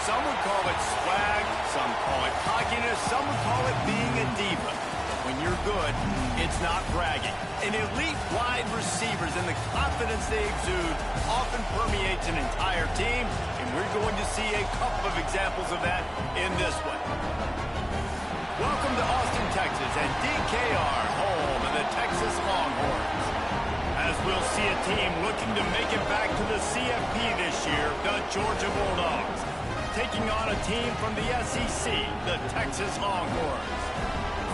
Some would call it swag, some call it cockiness, some would call it being a diva. When you're good, it's not bragging. An elite wide receivers and the confidence they exude often permeates an entire team, and we're going to see a couple of examples of that in this one. Welcome to Austin, Texas, and DKR, home of the Texas Longhorns. As we'll see a team looking to make it back to the CFP this year, the Georgia Bulldogs, taking on a team from the SEC, the Texas Longhorns.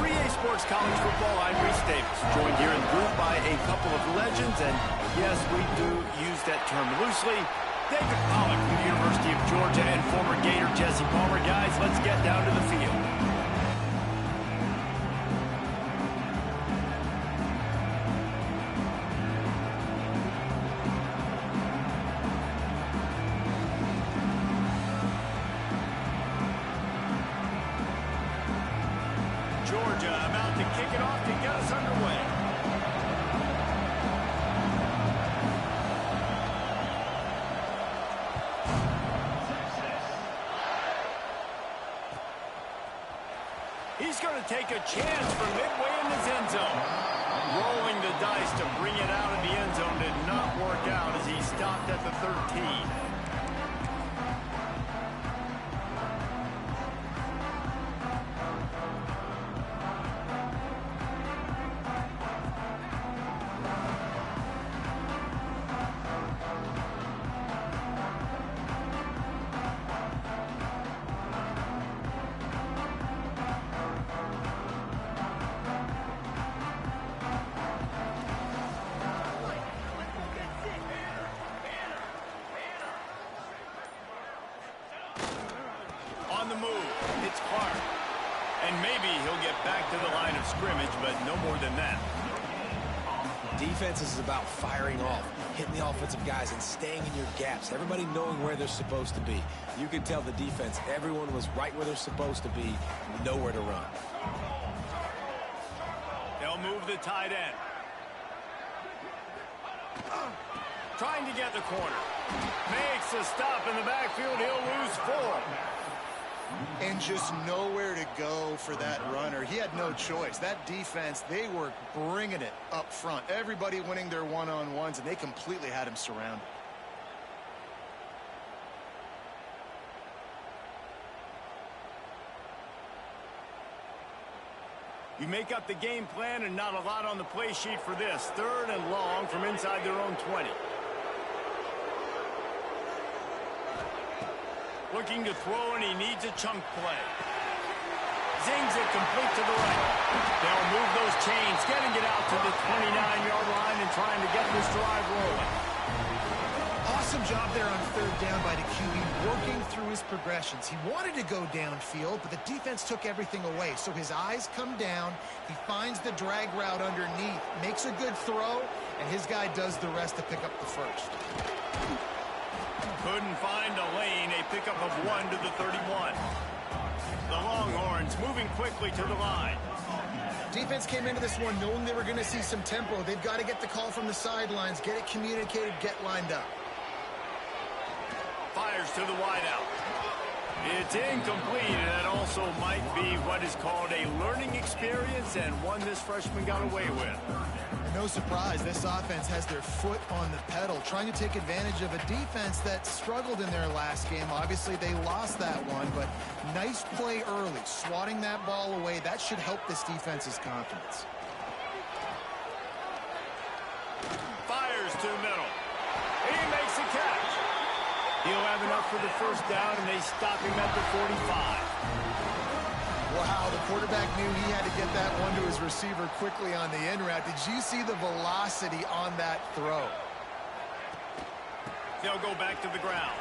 3A Sports College Football, I'm Reese Davis, joined here in the booth by a couple of legends, and yes, we do use that term loosely. David Pollack from the University of Georgia and former Gator Jesse Palmer. Guys, let's get down to the field. Georgia about to kick it off to get us underway. He's going to take a chance from midway in his end zone. Rolling the dice to bring it out of the end zone did not work out as he stopped at the 13. On the move, it's Clark. And maybe he'll get back to the line of scrimmage, but no more than that. Defense is about firing off, hitting the offensive guys, and staying in your gaps. Everybody knowing where they're supposed to be. You could tell the defense, everyone was right where they're supposed to be, nowhere to run. They'll move the tight end. Trying to get the corner. Makes a stop in the backfield. He'll lose 4. And just nowhere to go for that runner. He had no choice. That defense, they were bringing it up front. Everybody winning their one-on-ones, and they completely had him surrounded. You make up the game plan and not a lot on the play sheet for this. 3rd and long from inside their own 20. Looking to throw, and he needs a chunk play. Zings it complete to the right. They'll move those chains, getting it out to the 29-yard line and trying to get this drive rolling. Awesome job there on 3rd down by the QB, working through his progressions. He wanted to go downfield, but the defense took everything away. So his eyes come down, he finds the drag route underneath, makes a good throw, and his guy does the rest to pick up the first. Couldn't find a lane, a pickup of 1 to the 31. The Longhorns moving quickly to the line. Defense came into this one knowing they were going to see some tempo. They've got to get the call from the sidelines, get it communicated, get lined up. Fires to the wideout. It's incomplete, and that also might be what is called a learning experience, and one this freshman got away with. No surprise, this offense has their foot on the pedal, trying to take advantage of a defense that struggled in their last game. Obviously, they lost that one, but nice play early, swatting that ball away. That should help this defense's confidence. Fires to the middle. He makes a catch. He'll have enough for the first down, and they stop him at the 45. Wow, the quarterback knew he had to get that one to his receiver quickly on the in route. Did you see the velocity on that throw? They'll go back to the ground.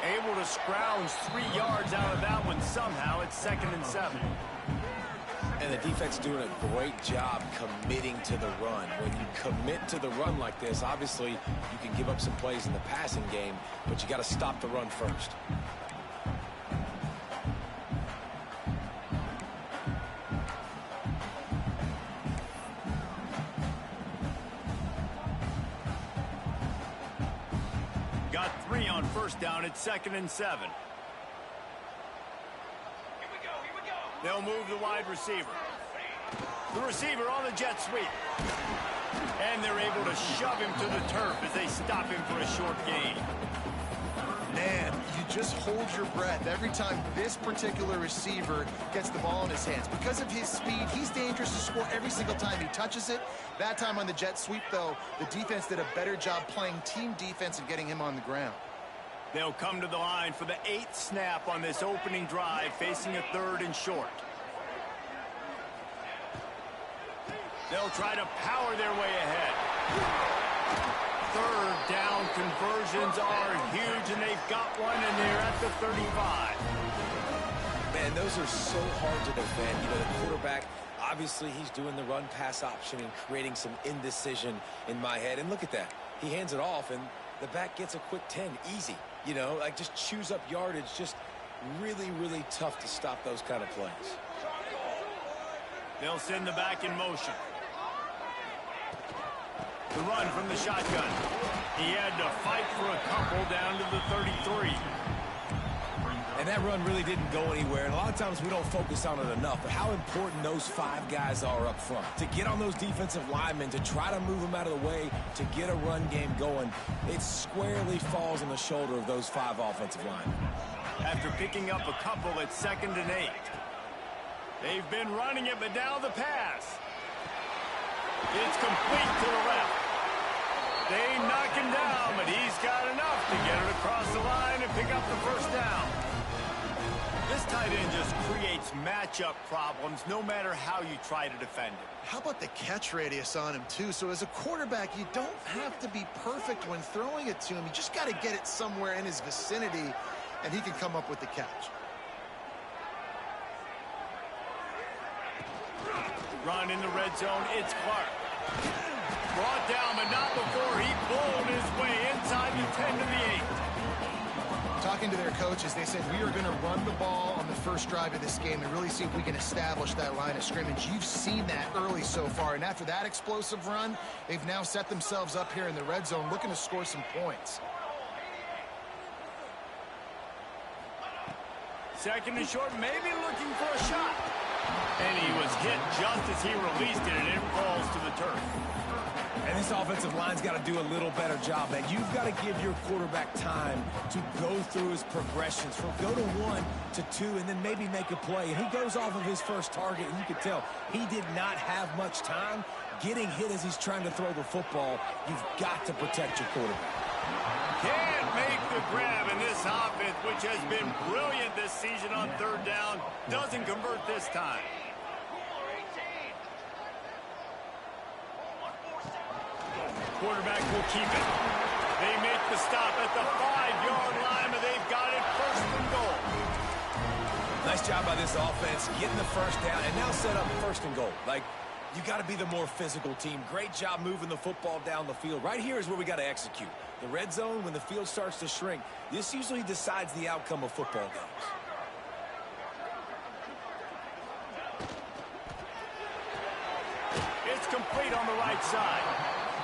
Able to scrounge 3 yards out of that one somehow. It's 2nd and 7. And the defense doing a great job committing to the run. When you commit to the run like this, obviously you can give up some plays in the passing game, but you got to stop the run first. Got 3 on first down at 2nd and 7. They'll move the wide receiver. The receiver on the jet sweep. And they're able to shove him to the turf as they stop him for a short gain. Man, you just hold your breath every time this particular receiver gets the ball in his hands. Because of his speed, he's dangerous to score every single time he touches it. That time on the jet sweep, though, the defense did a better job playing team defense and getting him on the ground. They'll come to the line for the 8th snap on this opening drive, facing a 3rd and short. They'll try to power their way ahead. 3rd down conversions are huge, and they've got one, and they're at the 35. Man, those are so hard to defend. You know, the quarterback, obviously he's doing the run-pass option and creating some indecision in my head. And look at that. He hands it off, and the back gets a quick 10. Easy. You know, like just chews up yardage. Just really, really tough to stop those kind of plays. They'll send the back in motion. The run from the shotgun. He had to fight for a couple down to the 33. And that run really didn't go anywhere. And a lot of times we don't focus on it enough. But how important those 5 guys are up front. To get on those defensive linemen, to try to move them out of the way, to get a run game going, it squarely falls on the shoulder of those 5 offensive linemen. After picking up a couple at 2nd and 8. They've been running it, but now the pass. It's complete to the left. They knock him down, but he's got enough to get it across the line and pick up the first down. This tight end just creates matchup problems no matter how you try to defend it. How about the catch radius on him, too? So as a quarterback, you don't have to be perfect when throwing it to him. You just got to get it somewhere in his vicinity, and he can come up with the catch. Run in the red zone, it's Clark. Brought down, but not before he pulled his way inside the 10 to the 8. Talking to their coaches, they said, we are going to run the ball on the first drive of this game and really see if we can establish that line of scrimmage. You've seen that early so far, and after that explosive run, they've now set themselves up here in the red zone looking to score some points. 2nd and short, maybe looking for a shot. And he was hit just as he released it, and it falls to the turf. And this offensive line's got to do a little better job, man. You've got to give your quarterback time to go through his progressions from go to 1 to 2 and then maybe make a play. And he goes off of his first target, and you can tell he did not have much time getting hit as he's trying to throw the football. You've got to protect your quarterback. Can't make the grab, in this offense, which has been brilliant this season on 3rd down, doesn't convert this time. Quarterback will keep it. They make the stop at the 5-yard line, but they've got it 1st and goal. Nice job by this offense, getting the first down, and now set up 1st and goal. Like, you got to be the more physical team. Great job moving the football down the field. Right here is where we got to execute. The red zone, when the field starts to shrink, this usually decides the outcome of football games. It's complete on the right side.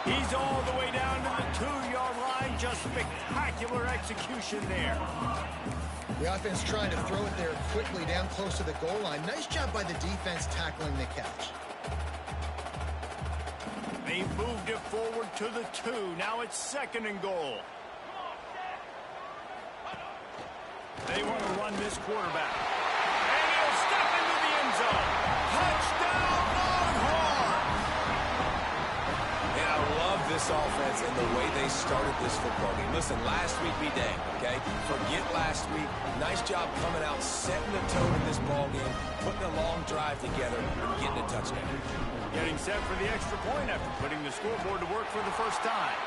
He's all the way down to the 2-yard line. Just spectacular execution there. The offense trying to throw it there quickly down close to the goal line. Nice job by the defense tackling the catch. They moved it forward to the 2. Now it's 2nd and goal. They want to run this quarterback. And he'll step into the end zone. Touchdown, Longhorns! And I love this offense and the way they started this football game. Listen, last week be dang, okay? Forget last week. Nice job coming out, setting the tone in this ball game, putting a long drive together, and getting a touchdown. Getting set for the extra point after putting the scoreboard to work for the first time.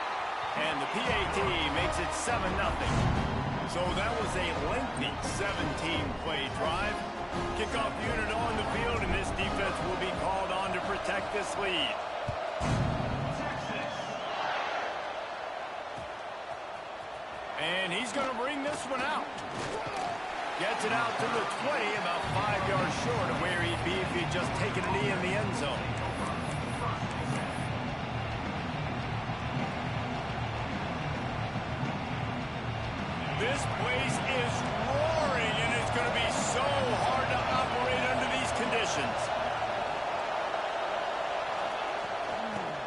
And the PAT makes it 7-0. So that was a lengthy 17-play drive. Kickoff unit on the field, and this defense will be called on to protect this lead. And he's going to bring this one out. Gets it out to the 20, about 5 yards short of where he'd be if he'd just taken a knee in the end zone. formations.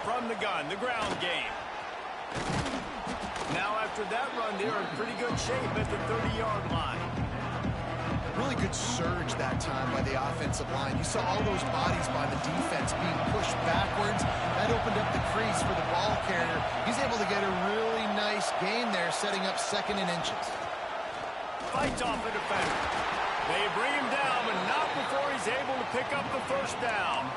From the gun, the ground game. Now after that run, they're in pretty good shape at the 30-yard line. Really good surge that time by the offensive line. You saw all those bodies by the defense being pushed backwards. That opened up the crease for the ball carrier. He's able to get a really nice gain there, setting up 2nd and inches. Fights off a defender. They bring him down, but not before he's able to pick up the 1st down.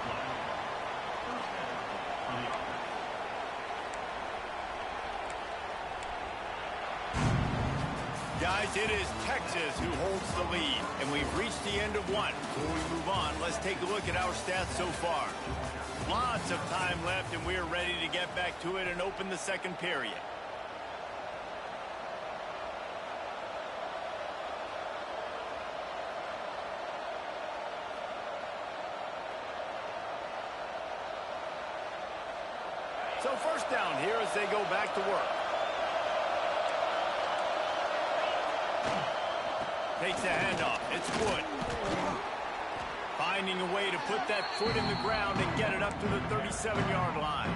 Guys, it is Texas who holds the lead, and we've reached the end of one. Before we move on, let's take a look at our stats so far. Lots of time left, and we're ready to get back to it and open the 2nd period. So 1st down here as they go back to work. Takes the handoff. It's Wood. Finding a way to put that foot in the ground and get it up to the 37-yard line.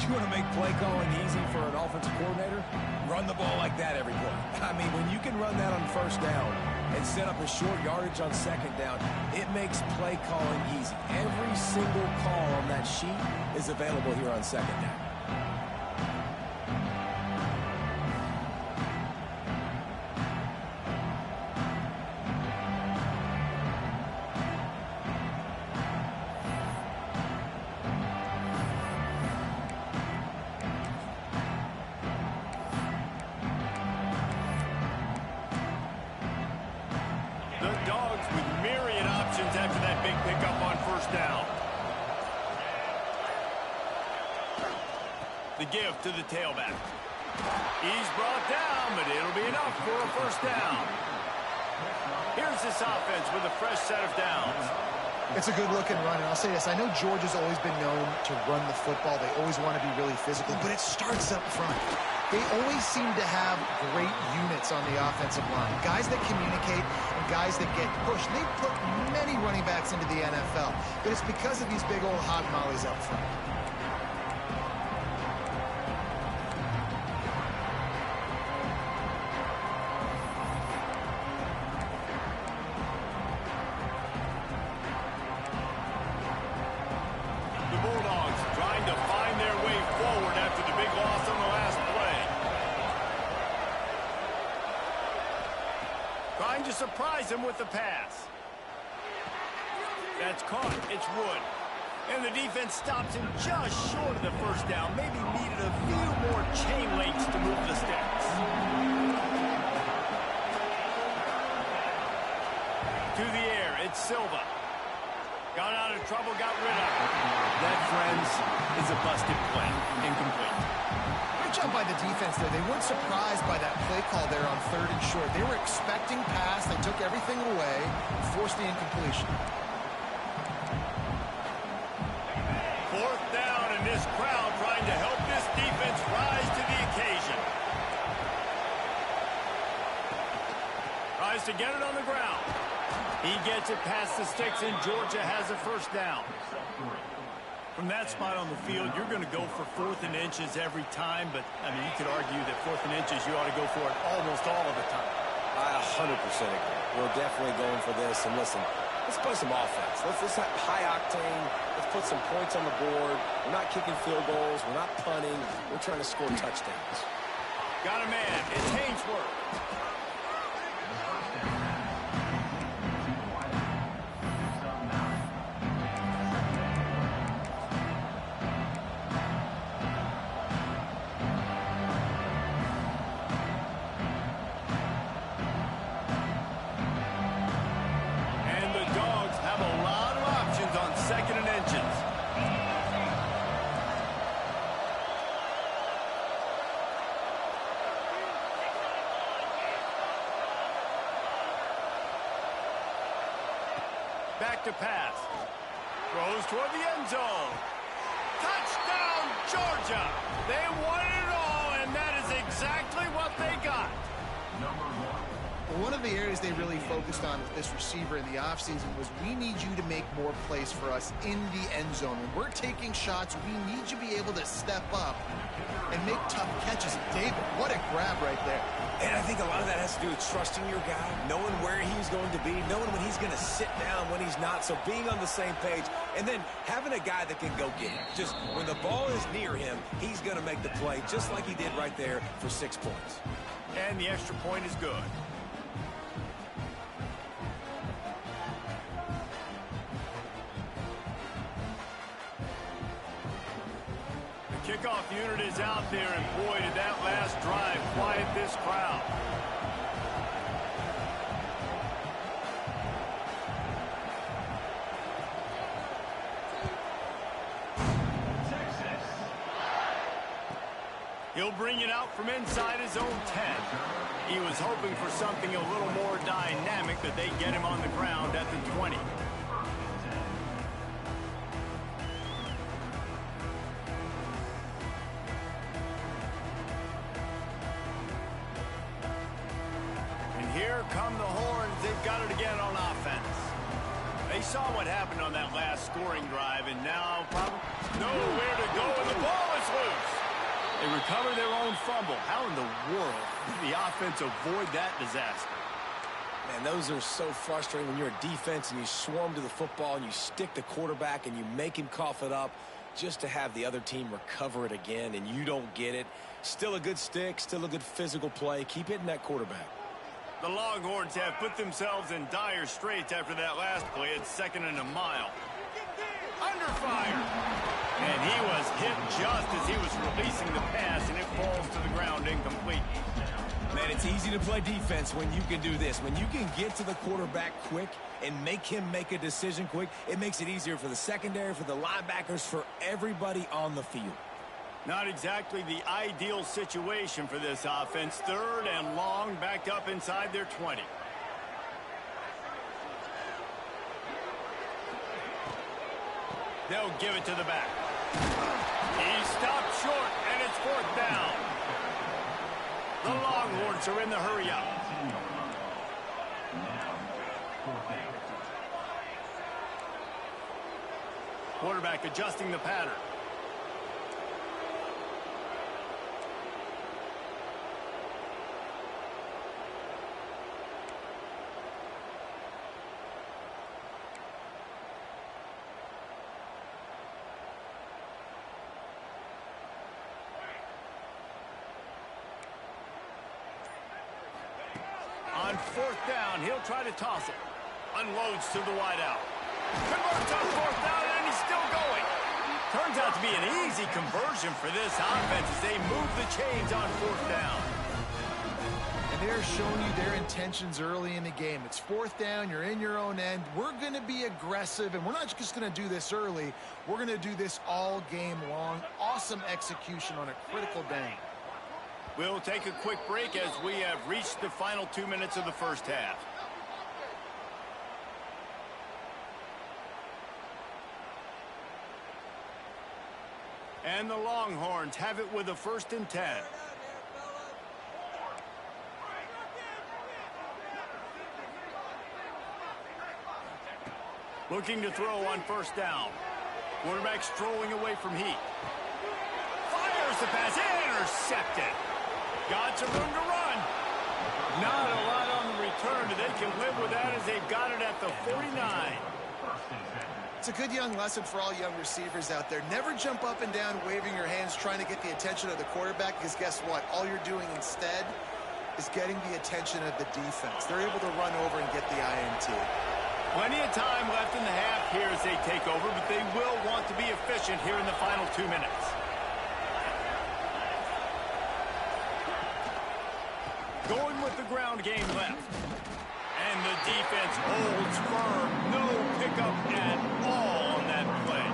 You want to make play calling easy for an offensive coordinator? Run the ball like that every play. I mean, when you can run that on 1st down and set up a short yardage on 2nd down, it makes play calling easy. Every single call on that sheet is available here on 2nd down. After that big pickup on 1st down. The give to the tailback. He's brought down, but it'll be enough for a 1st down. Here's this offense with a fresh set of downs. It's a good-looking run, and I'll say this. I know Georgia's always been known to run the football. They always want to be really physical, but it starts up front. They always seem to have great units on the offensive line. Guys that communicate and guys that get pushed. They've put many running backs into the NFL, but it's because of these big old hog mollies up front. The Bulldogs trying to find their way forward after the big loss on the last play. Trying to surprise him with the pass. That's caught. It's Wood. And the defense stops him just short of the 1st down. Maybe needed a few more chain links to move the sticks. To the air, it's Silva. Got out of trouble, got rid of it. That, friends, is a busted play. Incomplete. Great job by the defense there. They weren't surprised by that play call there on 3rd and short. They were expecting pass. They took everything away, forced the incompletion. 4th down, and this crowd trying to help this defense rise to the occasion. Tries to get it on the ground. He gets it past the sticks, and Georgia has a 1st down. From that spot on the field, you're going to go for 4th and inches every time, but, I mean, you could argue that 4th and inches, you ought to go for it almost all of the time. I 100% agree. We're definitely going for this, and listen, let's play some offense. Let's have high octane. Let's put some points on the board. We're not kicking field goals. We're not punting. We're trying to score touchdowns. Got a man. It's Hainsworth. Back to pass. Throws toward the end zone. Touchdown, Georgia! They wanted it all, and that is exactly what they got. Well, one of the areas they really focused on with this receiver in the offseason was we need you to make more plays for us in the end zone. When we're taking shots, we need you to be able to step up and make tough catches. David, what a grab right there. And I think a lot of that has to do with trusting your guy, knowing where he's going to be, knowing when he's going to sit down, when he's not, so being on the same page, and then having a guy that can go get it. Just when the ball is near him, he's going to make the play, just like he did right there for 6 points. And the extra point is good. Kickoff unit is out there, and boy, did that last drive quiet this crowd. He'll bring it out from inside his own 10. He was hoping for something a little more dynamic, but they get him on the ground at the 20. Here come the horns. They've got it again on offense. They saw what happened on that last scoring drive, and now probably nowhere to go, and the ball is loose. They recover their own fumble. How in the world did the offense avoid that disaster? Man, those are so frustrating when you're a defense and you swarm to the football and you stick the quarterback and you make him cough it up just to have the other team recover it again, and you don't get it. Still a good stick, still a good physical play. Keep hitting that quarterback. The Longhorns have put themselves in dire straits after that last play. It's 2nd and a mile. Under fire. And he was hit just as he was releasing the pass, and it falls to the ground incomplete. Man, it's easy to play defense when you can do this. When you can get to the quarterback quick and make him make a decision quick, it makes it easier for the secondary, for the linebackers, for everybody on the field. Not exactly the ideal situation for this offense. 3rd and long, backed up inside their 20. They'll give it to the back. He stopped short, and it's 4th down. The Longhorns are in the hurry up. Quarterback adjusting the pattern. On 4th down, he'll try to toss it. Unloads to the wideout. Converts on 4th down, and he's still going. Turns out to be an easy conversion for this offense as they move the chains on 4th down. And they're showing you their intentions early in the game. It's 4th down, you're in your own end. We're going to be aggressive, and we're not just going to do this early. We're going to do this all game long. Awesome execution on a critical down. We'll take a quick break as we have reached the final 2 minutes of the first half. And the Longhorns have it with a 1st and 10. Looking to throw on 1st down. Quarterback strolling away from heat. Fires the pass, intercepted. Got some room to run. Not a lot on the return. They can live with that as they've got it at the 49. It's a good young lesson for all young receivers out there. Never jump up and down waving your hands trying to get the attention of the quarterback, because guess what? All you're doing instead is getting the attention of the defense. They're able to run over and get the INT. Plenty of time left in the half here as they take over, but they will want to be efficient here in the final 2 minutes. Going with the ground game left. And the defense holds firm. No pickup at all on that play.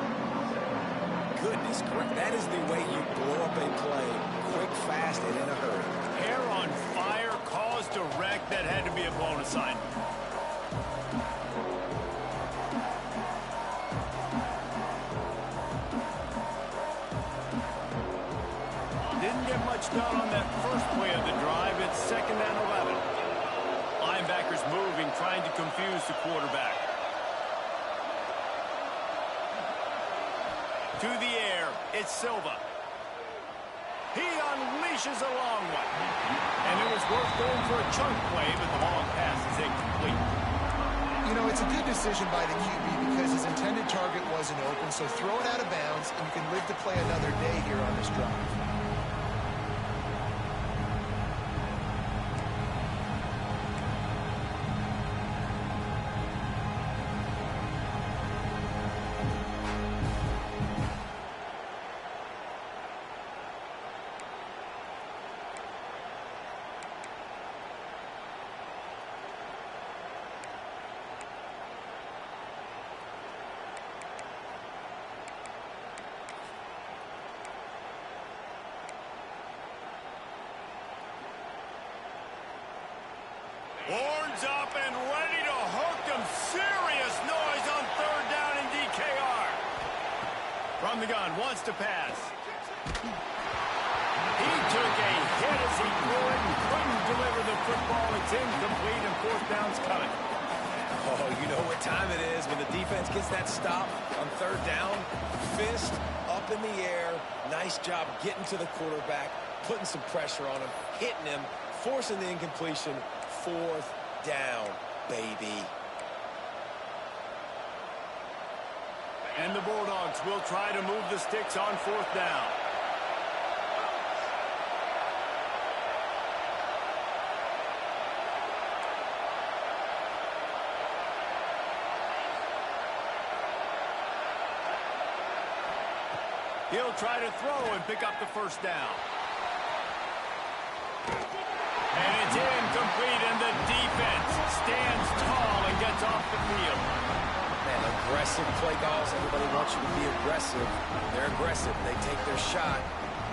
Goodness, correct. That is the way you blow up a play. Quick, fast, and in a hurry. Hair on fire, caused a wreck. That had to be a blown assignment. Didn't get much done on that first play of the drive. It's 2nd and 11. moving, trying to confuse the quarterback. To the air, it's Silva. He unleashes a long one. And it was worth going for a chunk play, but the long pass is incomplete. You know, it's a good decision by the QB because his intended target wasn't open, so throw it out of bounds, and you can live to play another day here on this drive. Horns up and ready to hook them. Serious noise on third down in DKR. From the gun, wants to pass. He took a hit as he threw it and couldn't deliver the football. It's incomplete and fourth down's coming. Oh, you know what time it is when the defense gets that stop on third down. Fist up in the air. Nice job getting to the quarterback, putting some pressure on him, hitting him, forcing the incompletion. Fourth down, baby. And the Bulldogs will try to move the sticks on fourth down. He'll try to throw and pick up the first down. And it's incomplete, and the defense stands tall and gets off the field. Man, aggressive play calls. Everybody wants you to be aggressive. They're aggressive. They take their shot.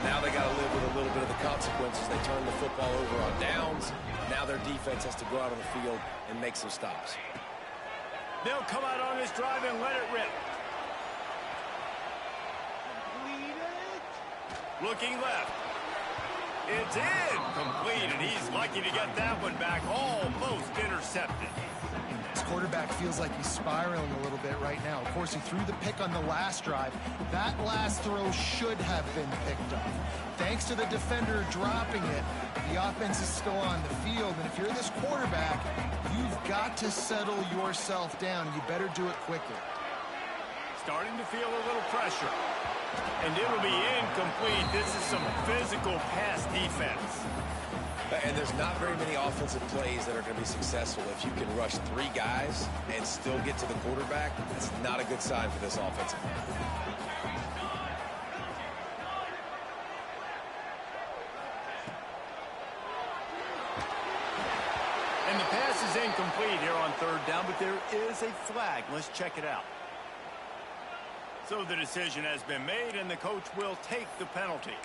Now they got to live with a little bit of the consequences. They turn the football over on downs. Now their defense has to go out on the field and make some stops. They'll come out on this drive and let it rip. Looking left. It's incomplete, and he's lucky to get that one back, almost intercepted. This quarterback feels like he's spiraling a little bit right now. Of course, he threw the pick on the last drive. That last throw should have been picked up. Thanks to the defender dropping it, the offense is still on the field, and if you're this quarterback, you've got to settle yourself down. You better do it quickly. Starting to feel a little pressure. And it'll be incomplete. This is some physical pass defense. And there's not very many offensive plays that are going to be successful. If you can rush three guys and still get to the quarterback, that's not a good sign for this offensive line. And the pass is incomplete here on third down, but there is a flag. Let's check it out. So the decision has been made, and the coach will take the penalty.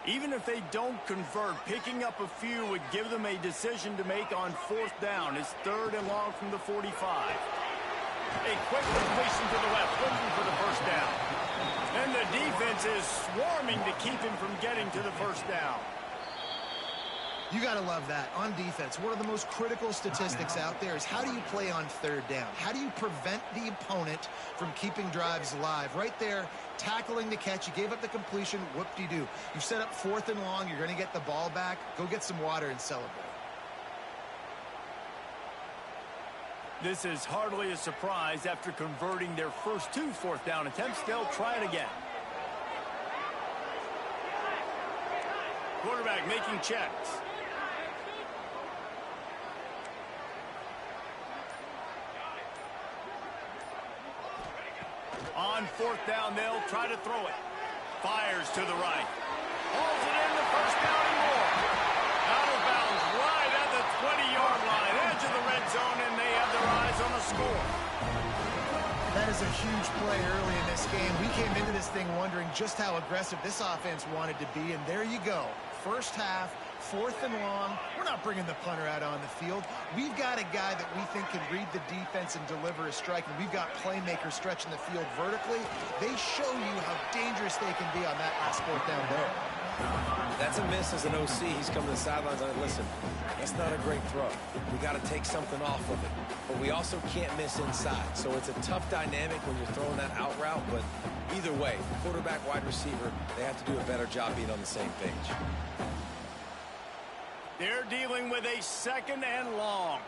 Even if they don't convert, picking up a few would give them a decision to make on fourth down. It's third and long from the 45. A quick completion to the left, looking for the first down. And the defense is swarming to keep him from getting to the first down. You got to love that. On defense, one of the most critical statistics out there is how do you play on third down? How do you prevent the opponent from keeping drives alive? Right there, tackling the catch. You gave up the completion. Whoop-de-doo. You've set up fourth and long. You're going to get the ball back. Go get some water and celebrate. This is hardly a surprise. After converting their first two fourth down attempts, they'll try it again. Quarterback making checks. On fourth down, they'll try to throw it. Fires to the right. Holds it in, the first down and more. Out of bounds, right at the 20-yard line. Edge of the red zone, and they have their eyes on the score. That is a huge play early in this game. We came into this thing wondering just how aggressive this offense wanted to be, and there you go. First half, fourth and long. We're not bringing the punter out on the field. We've got a guy that we think can read the defense and deliver a strike, and we've got playmakers stretching the field vertically. They show you how dangerous they can be on that last fourth down there. That's a miss as an OC. He's coming to the sidelines on it. Listen, that's not a great throw. We got to take something off of it. But we also can't miss inside. So it's a tough dynamic when you're throwing that out route. But either way, quarterback, wide receiver, they have to do a better job being on the same page. They're dealing with a 2nd and long.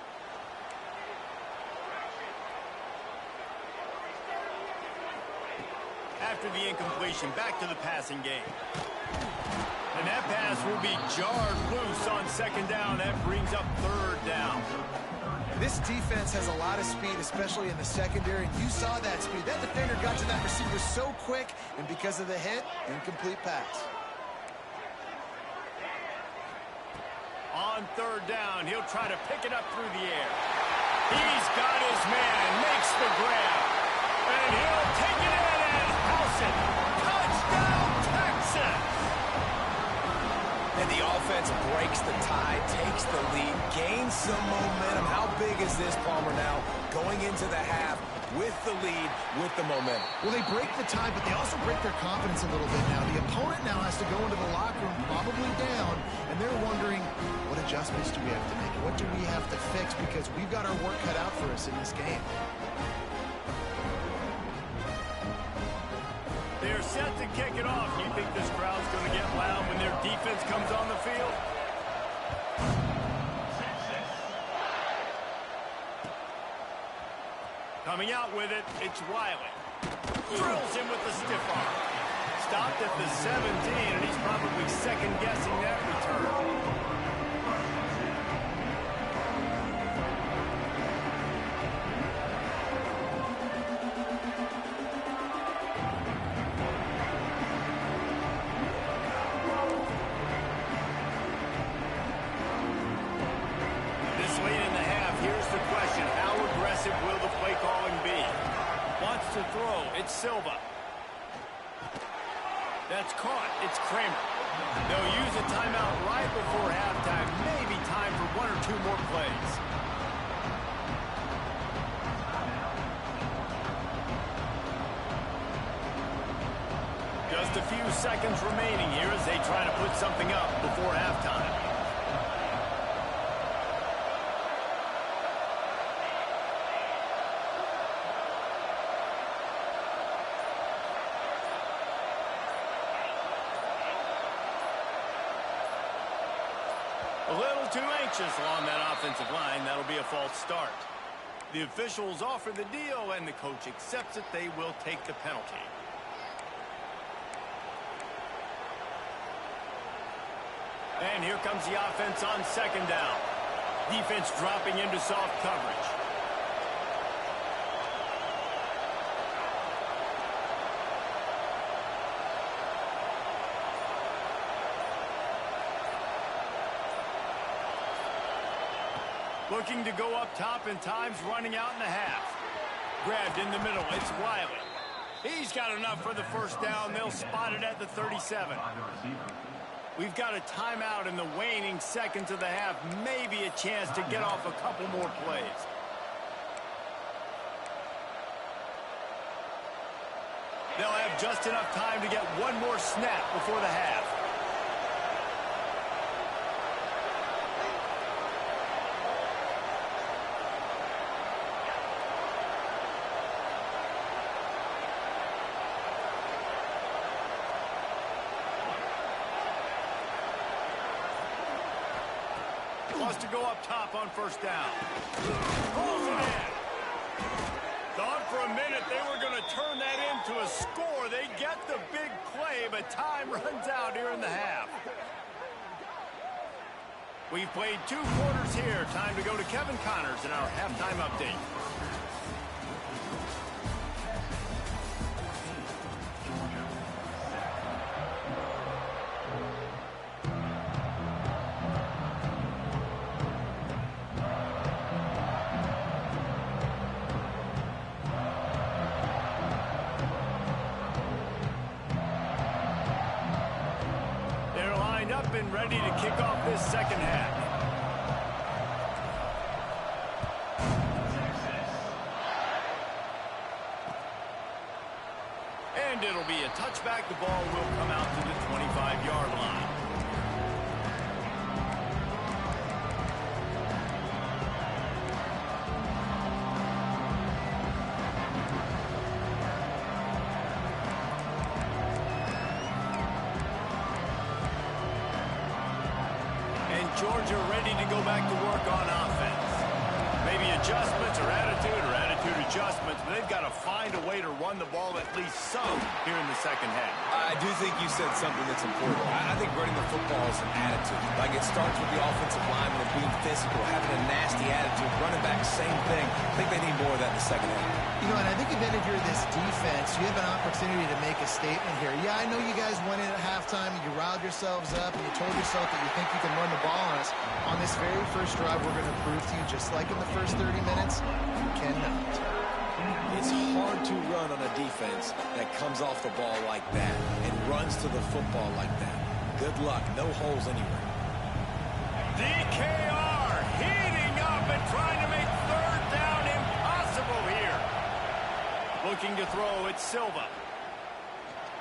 After the incompletion, back to the passing game. And that pass will be jarred loose on 2nd down. That brings up 3rd down. This defense has a lot of speed, especially in the secondary, and you saw that speed. That defender got to that receiver so quick, and because of the hit, incomplete pass. On 3rd down, he'll try to pick it up through the air. He's got his man, makes the grab, and he'll take it in and house it. Touchdown, Texas! And the offense breaks the tie, takes the lead, gains some momentum. How big is this, Palmer, now going into the half with the lead, with the momentum? Well, they break the tie, but they also break their confidence a little bit now. The opponent now has to go into the locker room probably down, and they're wondering, what adjustments do we have to make? What do we have to fix? Because we've got our work cut out for us in this game. They're set to kick it off. You think this crowd's going to get loud when their defense comes on the field? Coming out with it, it's Riley. Drills him with the stiff arm. Stopped at the 17, and he's probably second-guessing that return. Will the play calling be? Wants to throw. It's Silva. That's caught. It's Kramer. They'll use a timeout right before halftime. Maybe time for 1 or 2 more plays. Just a few seconds remaining here as they try to put something up before halftime. A little too anxious along that offensive line. That'll be a false start. The officials offer the deal, and the coach accepts it. They will take the penalty. And here comes the offense on 2nd down. Defense dropping into soft coverage. Looking to go up top, and time's running out in the half. Grabbed in the middle. It's Wiley. He's got enough for the 1st down. They'll spot it at the 37. We've got a timeout in the waning seconds of the half. Maybe a chance to get off a couple more plays. They'll have just enough time to get one more snap before the half. Wants to go up top on 1st down. Pulls it in. Thought for a minute they were going to turn that into a score. They get the big play, but time runs out here in the half. We've played 2 quarters here. Time to go to Kevin Connors in our halftime update. Up and ready to kick off this 2nd half. And And it'll be a touchback. The ball will come out to the 25-yard line. Georgia ready to go back to work on offense. Maybe adjustments or attitude adjustments, but they've got to find a way to run the ball at least some here in the second half. I do think you said something that's important. I think running the football is an attitude. Like, it starts with the offensive lineman and being physical, having a nasty attitude. Running back, same thing. I think they need more of that in the second half. You know, and I think if you're this defense, you have an opportunity to make a statement here. Yeah, I know you guys went in at halftime and you riled yourselves up and you told yourself that you think you can run the ball on us. On this very first drive, we're going to prove to you, just like in the first 30 minutes, you cannot. It's hard to run on a defense that comes off the ball like that and runs to the football like that. Good luck. No holes anywhere. DKR heating up and trying to make third down impossible here. Looking to throw, it's Silva.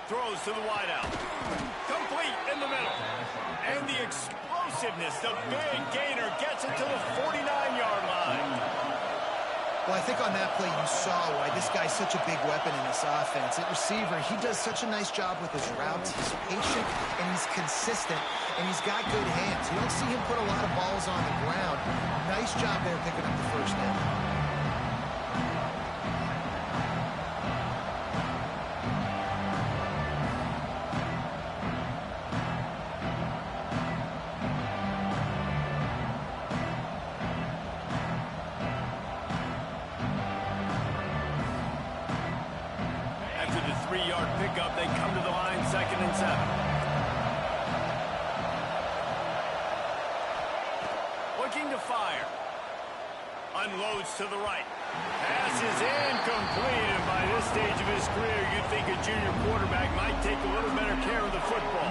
Throws to the wideout. Complete in the middle. And the explosiveness, the big gainer, gets it to the 49-yard line. Well, I think on that play you saw why this guy's such a big weapon in this offense. At receiver, he does such a nice job with his routes. He's patient and he's consistent and he's got good hands. You don't see him put a lot of balls on the ground. Nice job there picking up the first down. Pickup, they come to the line, 2nd and 7. Looking to fire. Unloads to the right. Pass is incomplete, and by this stage of his career, you'd think a junior quarterback might take a little better care of the football.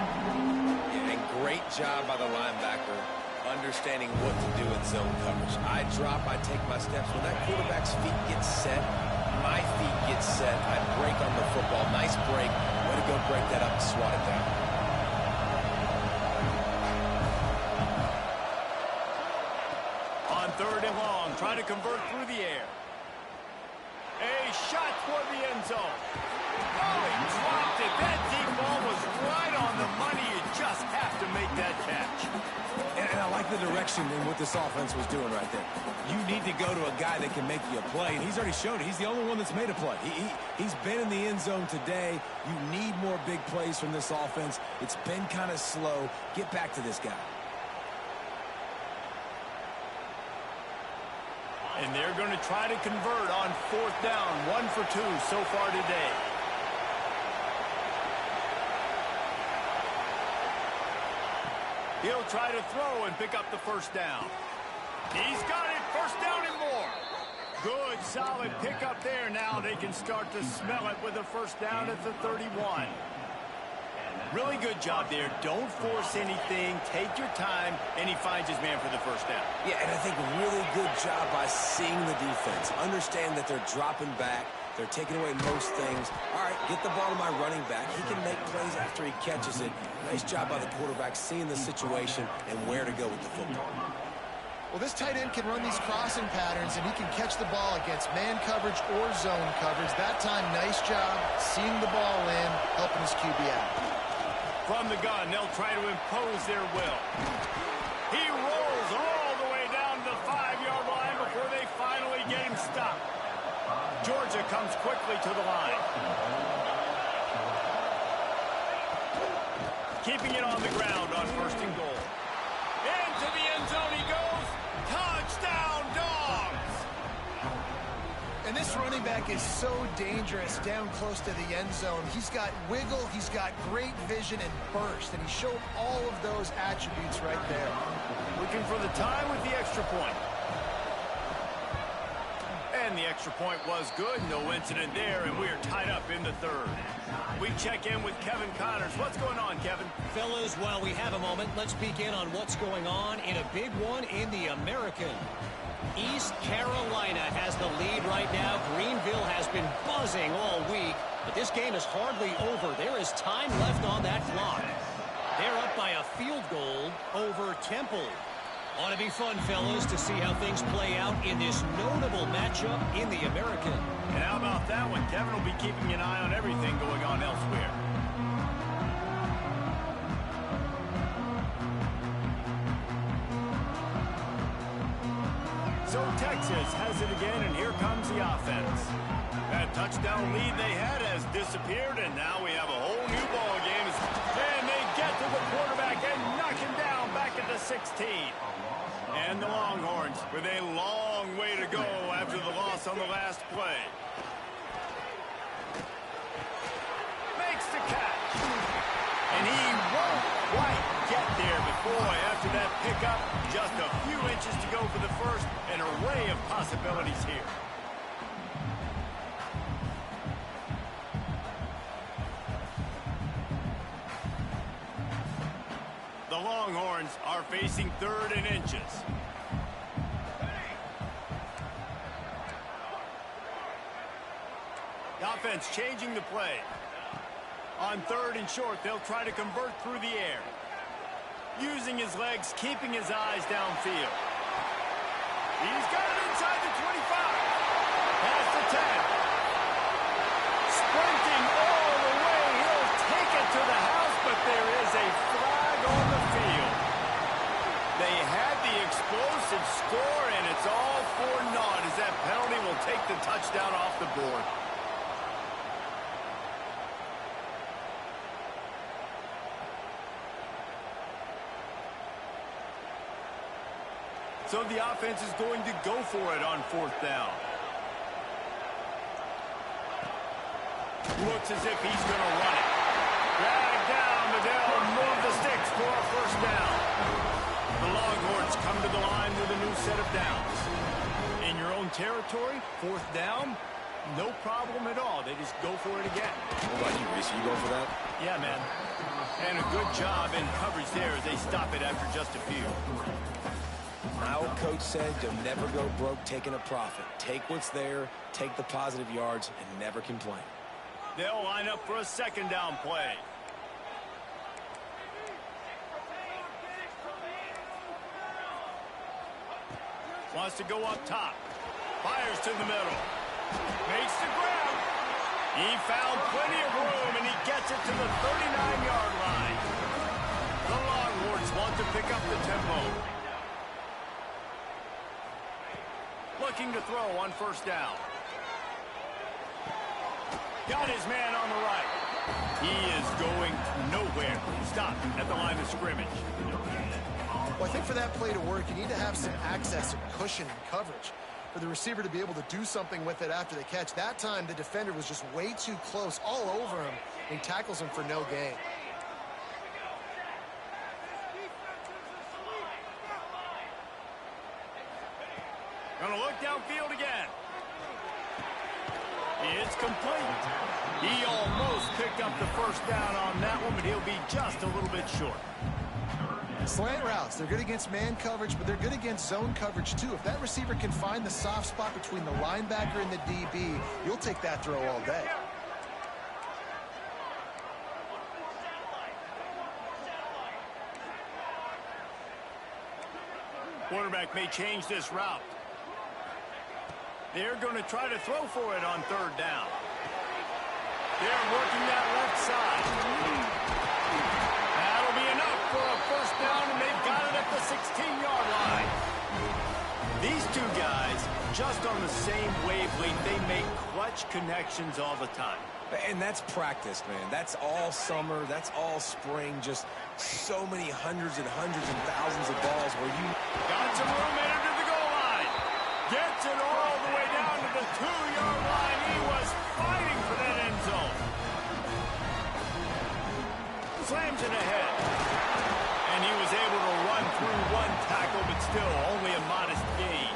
Yeah, and great job by the linebacker, understanding what to do in zone coverage. I drop, I take my steps. When that quarterback's feet get set, my feet get set, I break on the football. Nice break. Way to go break that up and swat it down. On 3rd and long, try to convert through the air. A shot toward the end zone. Oh, he dropped it. That deep ball was right on the money. You just have to make that catch. And I like the direction in what this offense was doing right there. You need to go to a guy that can make you a play, and he's already shown it. He's the only one that's made a play. He's been in the end zone today. You need more big plays from this offense. It's been kind of slow. Get back to this guy. And they're going to try to convert on 4th down. 1 for 2 so far today. He'll try to throw and pick up the first down. He's got it. First down and more. Good, solid pickup there. Now they can start to smell it with a first down at the 31. Really good job there. Don't force anything. Take your time, and he finds his man for the first down. Yeah, and I think really good job by seeing the defense. Understand that they're dropping back. They're taking away most things. All right, get the ball to my running back. He can make plays after he catches it. Nice job by the quarterback seeing the situation and where to go with the football. Well, this tight end can run these crossing patterns, and he can catch the ball against man coverage or zone coverage. That time, nice job seeing the ball in, helping his QB out. From the gun, they'll try to impose their will. He rolls all the way down to the 5-yard line before they finally get him stopped. Georgia comes quickly to the line. Keeping it on the ground on 1st and goal. Into the end zone he goes. Touchdown, Dogs! And this running back is so dangerous down close to the end zone. He's got wiggle, he's got great vision and burst, and he showed all of those attributes right there. Looking for the time with the extra point. And the extra point was good. No incident there, and we are tied up in the 3rd. We check in with Kevin Connors. What's going on, Kevin? Fellas, while we have a moment, let's peek in on what's going on in a big one in the American. East Carolina has the lead right now. Greenville has been buzzing all week, but this game is hardly over. There is time left on that clock. They're up by a field goal over Temple. Ought to be fun, fellas, to see how things play out in this notable matchup in the American. And how about that one? Kevin will be keeping an eye on everything going on elsewhere. So Texas has it again, and here comes the offense. That touchdown lead they had has disappeared, and now we have a whole new ball game. And they get to the quarterback and knock him down back at the 16. And the Longhorns with a long way to go after the loss on the last play. Makes the catch. And he won't quite get there, but boy, after that pickup, just a few inches to go for the first. An array of possibilities here. The Longhorns are facing 3rd and inches. The offense changing the play. On 3rd and short, they'll try to convert through the air. Using his legs, keeping his eyes downfield. He's got it inside the 25. Past the 10. Sprinting all the way. He'll take it to the house, but there is a flag on the field. They had the explosive score, and it's all for naught as that penalty will take the touchdown off the board. So the offense is going to go for it on 4th down. Looks as if he's going to run it. Drag down, Liddell, move the sticks for a 1st down. The Longhorns come to the line with a new set of downs. In your own territory, 4th down, no problem at all. They just go for it again. What about you, Reese? You go for that? Yeah, man. And a good job in coverage there as they stop it after just a few. My old coach said you'll never go broke taking a profit. Take what's there, take the positive yards, and never complain. They'll line up for a 2nd down play. Wants to go up top. Fires to the middle. Makes the grab. He found plenty of room, and he gets it to the 39-yard line. The Longhorns want to pick up the tempo. Looking to throw on 1st down. Got his man on the right. He is going nowhere. Stopped at the line of scrimmage. Well, I think for that play to work, you need to have some access and cushion and coverage. For the receiver to be able to do something with it after the catch. That time, the defender was just way too close, all over him, and he tackles him for no gain. Gonna look downfield again. It's complete. He almost picked up the 1st down on that one, but he'll be just a little bit short. Slant routes, they're good against man coverage, but they're good against zone coverage too. If that receiver can find the soft spot between the linebacker and the DB, you'll take that throw all day. Quarterback may change this route. They're going to try to throw for it on 3rd down. They're working that left side. That'll be enough for a 1st down, and they've got it at the 16-yard line. These two guys, just on the same wavelength, they make clutch connections all the time. And that's practice, man. That's all summer. That's all spring. Just so many hundreds and thousands of balls where you... Got some room entered to the goal line. Gets it all the way down to the 2-yard line. He was fighting for that end zone. Slams it ahead. And he was able to run through one tackle, but still only a modest gain.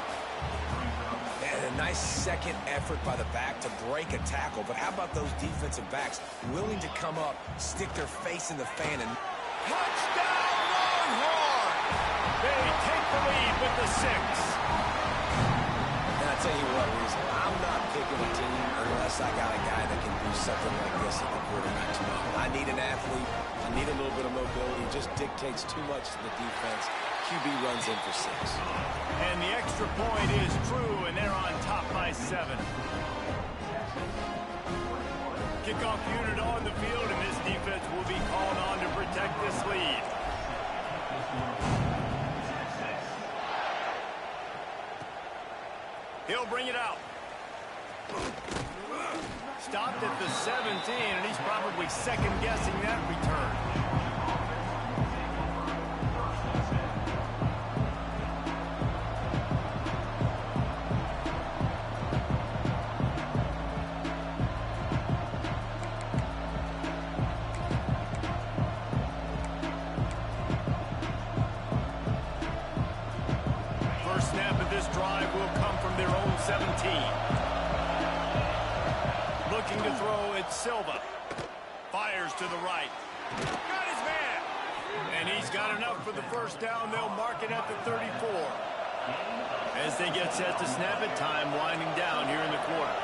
And a nice second effort by the back to break a tackle. But how about those defensive backs willing to come up, stick their face in the fan, and... Touchdown, Longhorn! They take the lead with the 6. And I tell you what, Reese, I'm not picking a team unless I got a guy that can do something like this at the quarterback spot. I need an athlete. I need a little bit of mobility. Just dictates too much to the defense. QB runs in for 6. And the extra point is true, and they're on top by 7. Kickoff unit on the field, and this defense will be called on to protect this lead. He'll bring it out. Stopped at the 17, and he's probably second-guessing that return. First snap of this drive will come from their own 17. Looking to throw, it's Silva. Fires to the right. Got his man. And he's got enough for the first down. They'll mark it at the 34. As they get set to snap it, time winding down here in the quarter.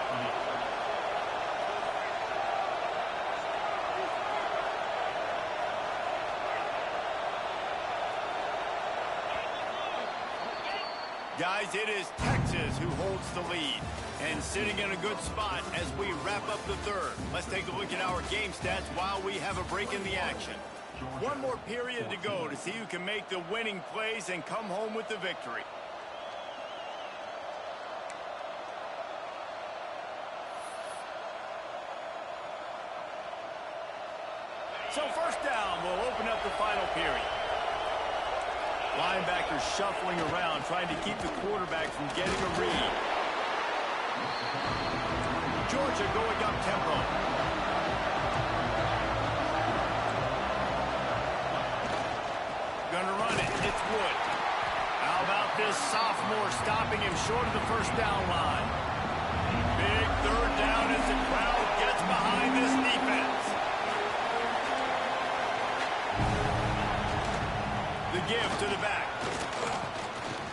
Guys, it is Texas who holds the lead and sitting in a good spot as we wrap up the third. Let's take a look at our game stats while we have a break in the action. One more period to go to see who can make the winning plays and come home with the victory. So first down will open up the final period. Linebackers shuffling around, trying to keep the quarterback from getting a read. Georgia going up tempo. Gonna run it. It's Wood. How about this sophomore stopping him short of the first down line? Big third down as the crowd gets behind this defense. The give to the back.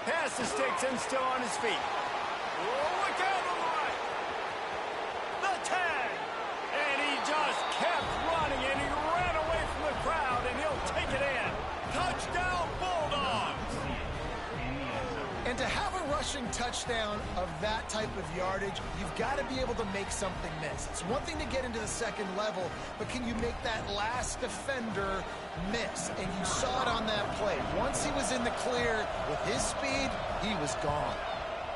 Pass to Sticks still on his feet. Oh, look out on the right. The tag. And he just kept running, and he ran away from the crowd, and he'll take it in. Touchdown, Bulldogs. And to have a rushing touchdown of that type of yardage, you've got to be able to make something miss. It's one thing to get into the second level, but can you make that last defender miss? And you saw it on that play. Once he was in the clear with his speed, he was gone.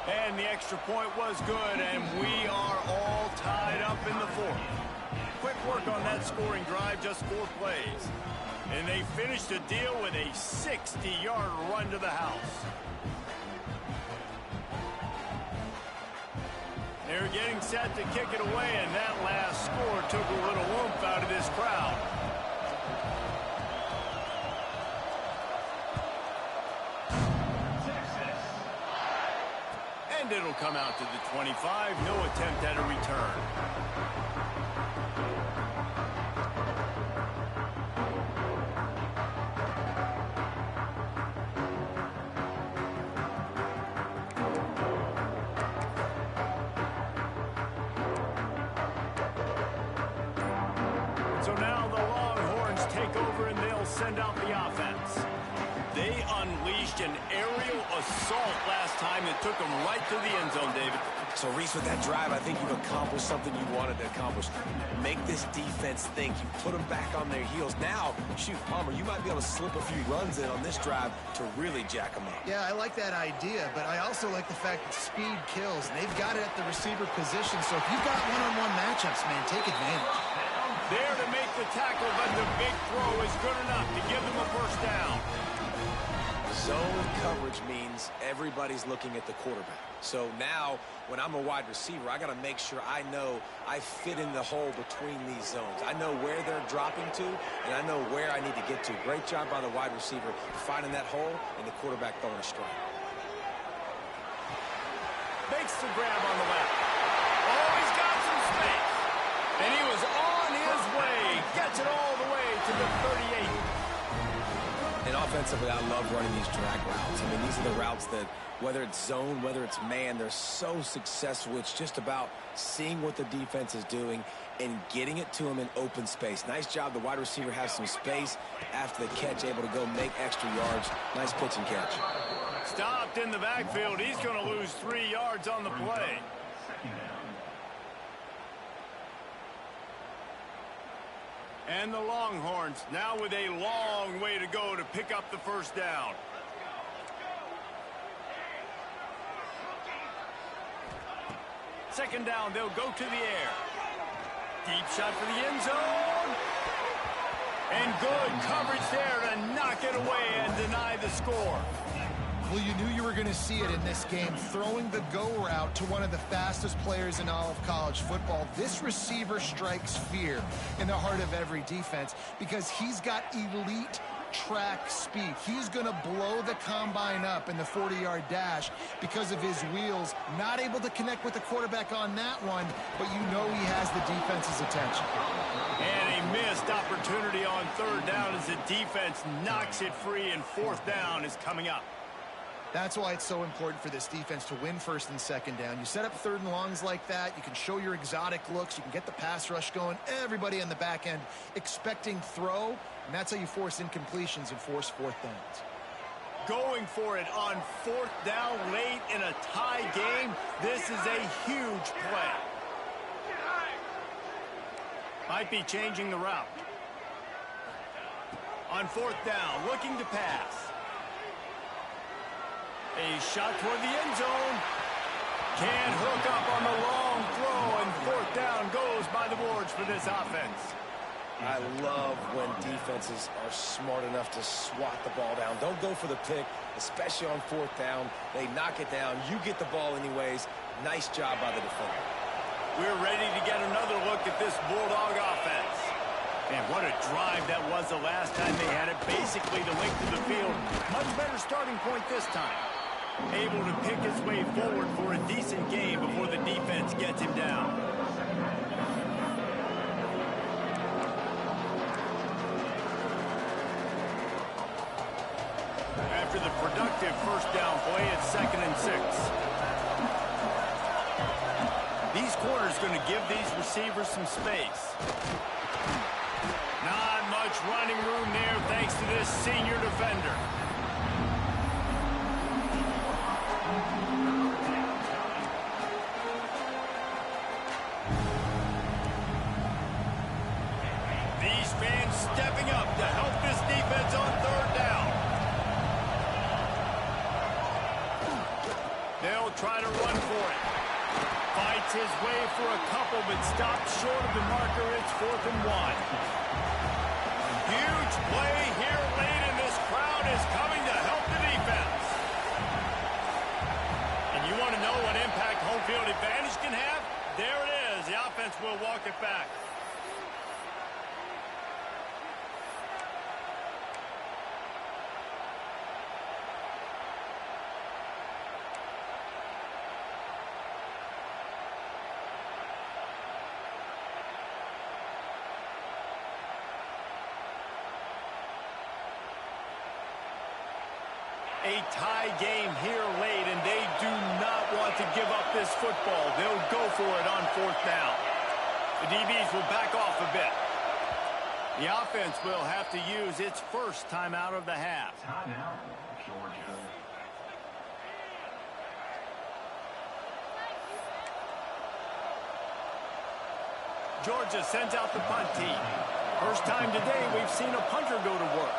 And the extra point was good, and we are all tied up in the fourth. Quick work on that scoring drive, just 4 plays. And they finished the deal with a 60-yard run to the house. They're getting set to kick it away, and that last score took a little oomph out of this crowd. And it'll come out to the 25. No attempt at a return. So now the Longhorns take over and they'll send out the offense. They unleashed an aerial assault last time that took them right to the end zone, David. So, Reese, with that drive, I think you've accomplished something you wanted to accomplish. Make this defense think. You put them back on their heels. Now, shoot, Palmer, you might be able to slip a few runs in on this drive to really jack them up. Yeah, I like that idea, but I also like the fact that speed kills. They've got it at the receiver position, so if you've got one-on-one matchups, man, take advantage. There to make the tackle, but the big throw is good enough to give them a first down. Zone coverage means everybody's looking at the quarterback. So now, when I'm a wide receiver, I got to make sure I know I fit in the hole between these zones. I know where they're dropping to, and I know where I need to get to. Great job by the wide receiver finding that hole, and the quarterback throwing a strike. Makes the grab on the left. Oh, he's got some space. And he was on his way. Gets it all the way to the 38. And Defensively, I love running these drag routes. I mean, these are the routes that, whether it's zone, whether it's man, they're so successful. It's just about seeing what the defense is doing and getting it to them in open space. Nice job. The wide receiver has some space after the catch, able to go make extra yards. Nice pitch and catch. Stopped in the backfield. He's going to lose 3 yards on the play. And the Longhorns now with a long way to go to pick up the first down. Second down, they'll go to the air. Deep shot for the end zone. And good coverage there to knock it away and deny the score. Well, you knew you were going to see it in this game, throwing the go route to one of the fastest players in all of college football. This receiver strikes fear in the heart of every defense because he's got elite track speed. He's going to blow the combine up in the 40-yard dash because of his wheels. Not able to connect with the quarterback on that one, but you know he has the defense's attention. And a missed opportunity on third down as the defense knocks it free, and fourth down is coming up. That's why it's so important for this defense to win first and second down. You set up third and longs like that, you can show your exotic looks, you can get the pass rush going, everybody on the back end expecting throw, and that's how you force incompletions and force fourth downs. Going for it on fourth down late in a tie game. This is a huge play. Might be changing the route. On fourth down, looking to pass. A shot toward the end zone. Can't hook up on the long throw, and fourth down goes by the boards for this offense. I love when defenses are smart enough to swat the ball down. Don't go for the pick, especially on fourth down. They knock it down. You get the ball anyways. Nice job by the defender. We're ready to get another look at this Bulldog offense. And what a drive that was the last time they had it. Basically the length of the field. Much better starting point this time. Able to pick his way forward for a decent game before the defense gets him down. After the productive first down play, it's 2nd and 6. These corners going to give these receivers some space. Not much running room there thanks to this senior defender. These fans stepping up to help this defense on third down. They'll try to run for it. Fights his way for a couple, but stops short of the marker. It's 4th and 1. Huge play here late, and this crowd is coming to help the defense. And you want to know what impact home field advantage can have? There it is. The offense will walk it back. A tie game here late, and they do not want to give up this football. They'll go for it on fourth down. The DBs will back off a bit. The offense will have to use its first timeout of the half. Timeout, Georgia. Georgia sends out the punt team. First time today we've seen a punter go to work.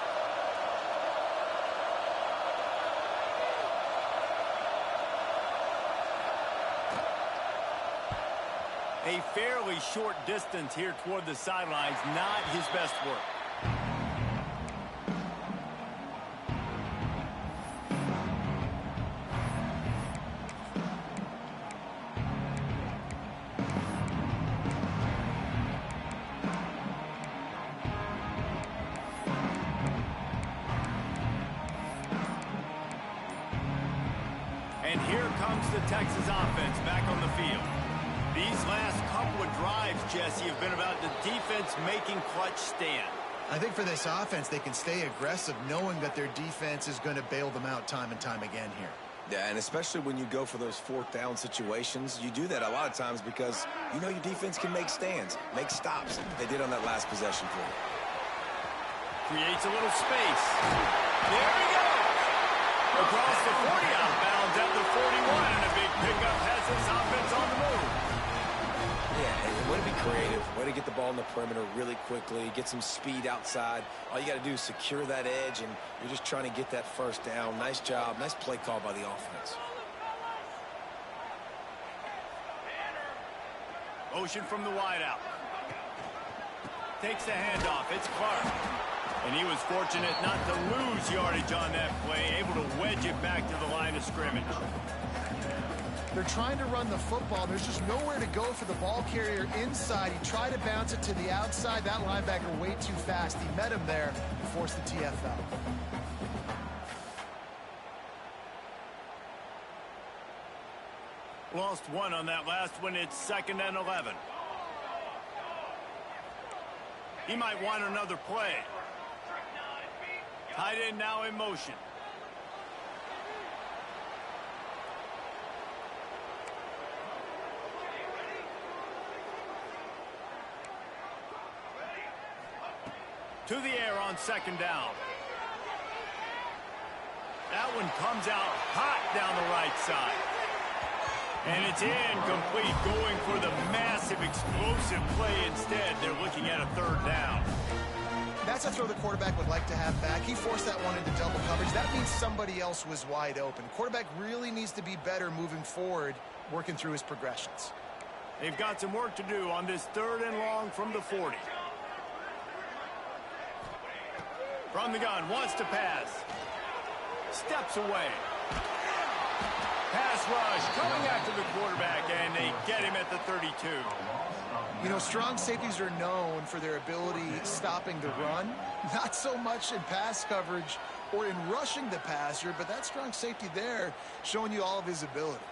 A fairly short distance here toward the sidelines, not his best work. And here comes the Texas offense back on the field. These last couple of drives, Jesse, have been about the defense making clutch stand. I think for this offense, they can stay aggressive knowing that their defense is going to bail them out time and time again here. Yeah, and especially when you go for those fourth down situations, you do that a lot of times because you know your defense can make stands, make stops. They did on that last possession for you. Creates a little space. There he goes. Across the 40, out of bounds at the 41, and a big pickup has this offense on the move. Yeah, and way to be creative, way to get the ball in the perimeter really quickly, get some speed outside. All you got to do is secure that edge, and you're just trying to get that first down. Nice job, nice play call by the offense. Motion from the wideout. Takes the handoff. It's Clark. And he was fortunate not to lose yardage on that play, able to wedge it back to the line of scrimmage. They're trying to run the football. There's just nowhere to go for the ball carrier inside. He tried to bounce it to the outside. That linebacker way too fast. He met him there and forced the TFL. Lost one on that last one. It's 2nd and 11. He might want another play. Tight end now in motion. To the air on 2nd down. That one comes out hot down the right side. And it's incomplete, going for the massive explosive play instead. They're looking at a 3rd down. That's a throw the quarterback would like to have back. He forced that one into double coverage. That means somebody else was wide open. Quarterback really needs to be better moving forward, working through his progressions. They've got some work to do on this 3rd and long from the 40. From the gun, wants to pass. Steps away. Pass rush coming after the quarterback, and they get him at the 32. You know, strong safeties are known for their ability stopping the run. Not so much in pass coverage or in rushing the passer, but that strong safety there showing you all of his ability.